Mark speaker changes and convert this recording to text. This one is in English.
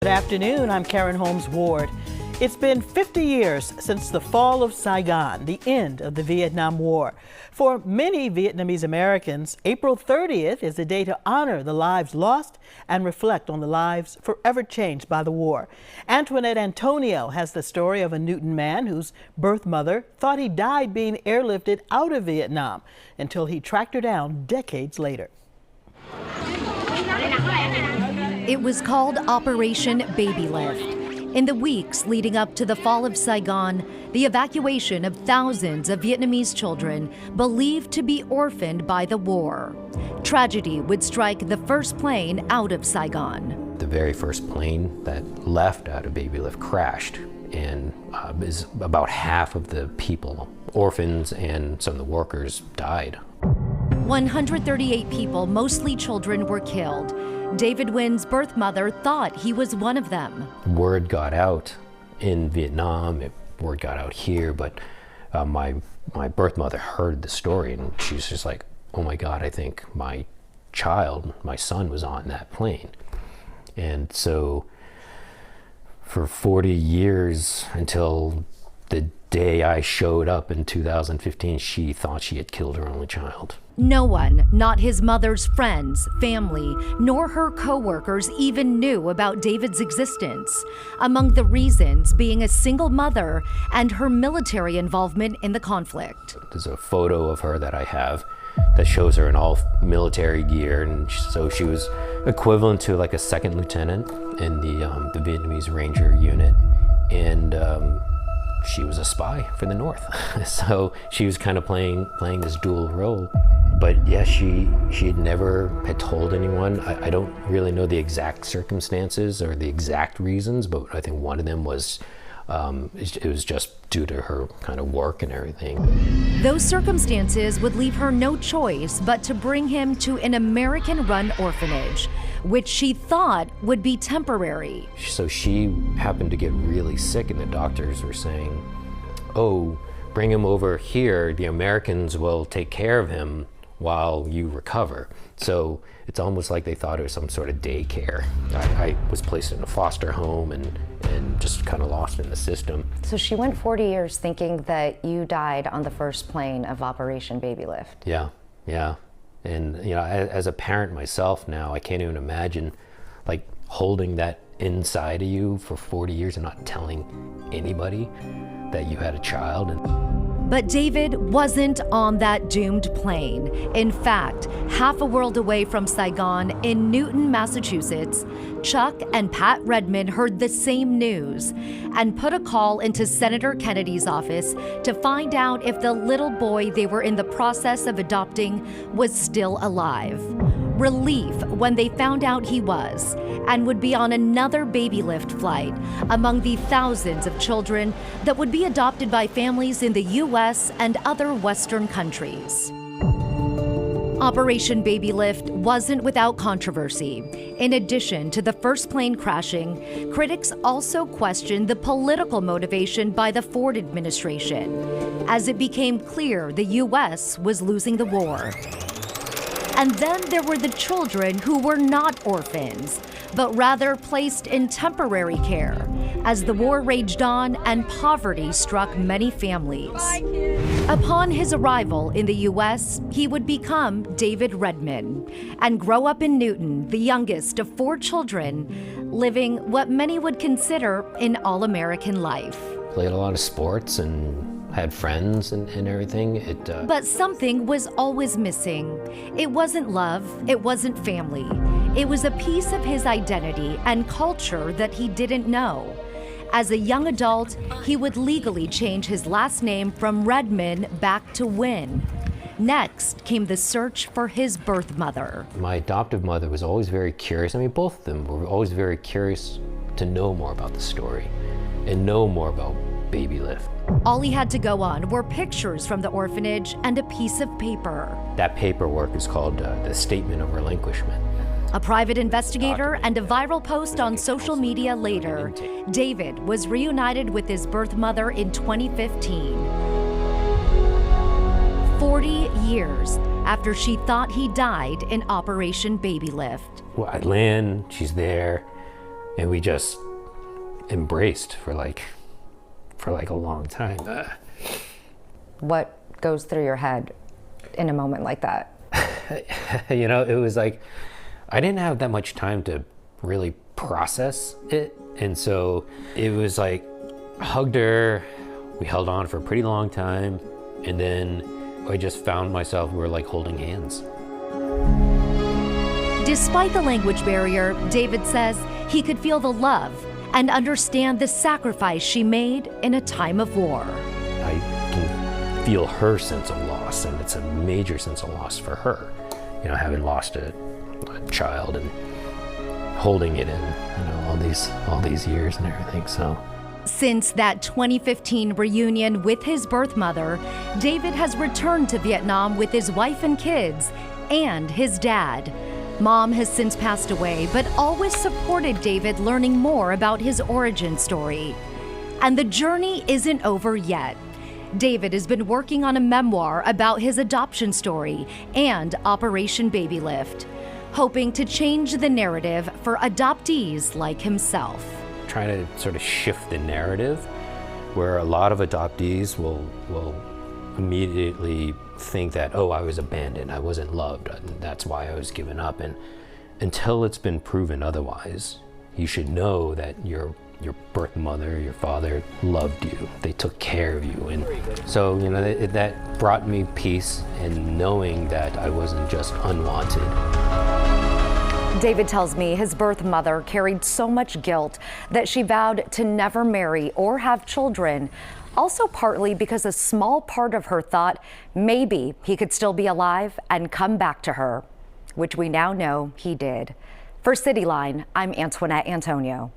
Speaker 1: Good afternoon, I'm Karen Holmes Ward. It's been 50 years since the fall of Saigon, the end of the Vietnam War. For many Vietnamese Americans, April 30th is a day to honor the lives lost and reflect on the lives forever changed by the war. Antoinette Antonio has the story of a Newton man whose birth mother thought he died being airlifted out of Vietnam until he tracked her down decades later.
Speaker 2: It was called Operation Baby Lift. In the weeks leading up to the fall of Saigon, the evacuation of thousands of Vietnamese children believed to be orphaned by the war. Tragedy would strike the first plane out of Saigon.
Speaker 3: The very first plane that left out of Baby Lift crashed, and is about half of the people, orphans and some of the workers, died.
Speaker 2: 138 people, mostly children, were killed. David Nguyen's birth mother thought he was one of them.
Speaker 3: Word got out in Vietnam, word got out here, but my birth mother heard the story and she's just like, oh my God, I think my child, my son, was on that plane. And so for 40 years, until the day I showed up in 2015, she thought she had killed her only child.
Speaker 2: No one, not his mother's friends, family, nor her co-workers even knew about David's existence. Among the reasons being a single mother and her military involvement in the conflict.
Speaker 3: There's a photo of her that I have that shows her in all military gear, and so she was equivalent to like a second lieutenant in the Vietnamese Ranger unit, and she was a spy for the North. So she was kind of playing this dual role. But yeah, she had never had told anyone. I don't really know the exact circumstances or the exact reasons, but I think one of them was it was just due to her kind of work and everything.
Speaker 2: Those circumstances would leave her no choice but to bring him to an American-run orphanage, which she thought would be temporary.
Speaker 3: So she happened to get really sick, and the doctors were saying, oh, bring him over here, the Americans will take care of him while you recover. So it's almost like they thought it was some sort of daycare. I was placed in a foster home and just kind of lost in the system.
Speaker 4: So she went 40 years thinking that you died on the first plane of Operation Baby Lift.
Speaker 3: Yeah. And you know, as a parent myself now, I can't even imagine like holding that inside of you for 40 years and not telling anybody that you had a child.
Speaker 2: But David wasn't on that doomed plane. In fact, half a world away from Saigon in Newton, Massachusetts, Chuck and Pat Redmond heard the same news and put a call into Senator Kennedy's office to find out if the little boy they were in the process of adopting was still alive. Relief when they found out he was, and would be on another Baby Lift flight among the thousands of children that would be adopted by families in the U.S. and other Western countries. Operation Baby Lift wasn't without controversy. In addition to the first plane crashing, critics also questioned the political motivation by the Ford administration, as it became clear the U.S. was losing the war. And then there were the children who were not orphans, but rather placed in temporary care as the war raged on and poverty struck many families. Upon his arrival in the U.S., he would become David Redmond and grow up in Newton, the youngest of 4 children, living what many would consider an all-American life.
Speaker 3: Played a lot of sports and had friends and everything.
Speaker 2: But something was always missing. It wasn't love, it wasn't family. It was a piece of his identity and culture that he didn't know. As a young adult, he would legally change his last name from Redmond back to Nguyen. Next came the search for his birth mother.
Speaker 3: My adoptive mother was always very curious. I mean, both of them were always very curious to know more about the story and know more about Baby Lift.
Speaker 2: All he had to go on were pictures from the orphanage and a piece of paper.
Speaker 3: That paperwork is called the Statement of Relinquishment.
Speaker 2: A private investigator and a viral post on social media later, David was reunited with his birth mother in 2015. 40 years after she thought he died in Operation Baby Lift.
Speaker 3: Well, I land, she's there, and we just embraced for like a long time.
Speaker 4: What goes through your head in a moment like that?
Speaker 3: You know, it was like I didn't have that much time to really process it, and so it was like I hugged her, we held on for a pretty long time, and then I just found myself, we were like holding hands.
Speaker 2: Despite the language barrier, David says he could feel the love and understand the sacrifice she made in a time of war.
Speaker 3: I can feel her sense of loss, and it's a major sense of loss for her, you know, having lost a child and holding it in, you know, all these years and everything. So
Speaker 2: since that 2015 reunion with his birth mother, David has returned to Vietnam with his wife and kids and his dad. Mom has since passed away, but always supported David learning more about his origin story. And the journey isn't over yet. David has been working on a memoir about his adoption story and Operation Baby Lift, hoping to change the narrative for adoptees like himself.
Speaker 3: Trying to sort of shift the narrative where a lot of adoptees will immediately think that, oh, I was abandoned, I wasn't loved, and that's why I was given up. And until it's been proven otherwise, you should know that your birth mother, your father loved you. They took care of you. And so, you know, that brought me peace in knowing that I wasn't just unwanted.
Speaker 4: David tells me his birth mother carried so much guilt that she vowed to never marry or have children. Also partly because a small part of her thought maybe he could still be alive and come back to her, which we now know he did. For Cityline, I'm Antoinette Antonio.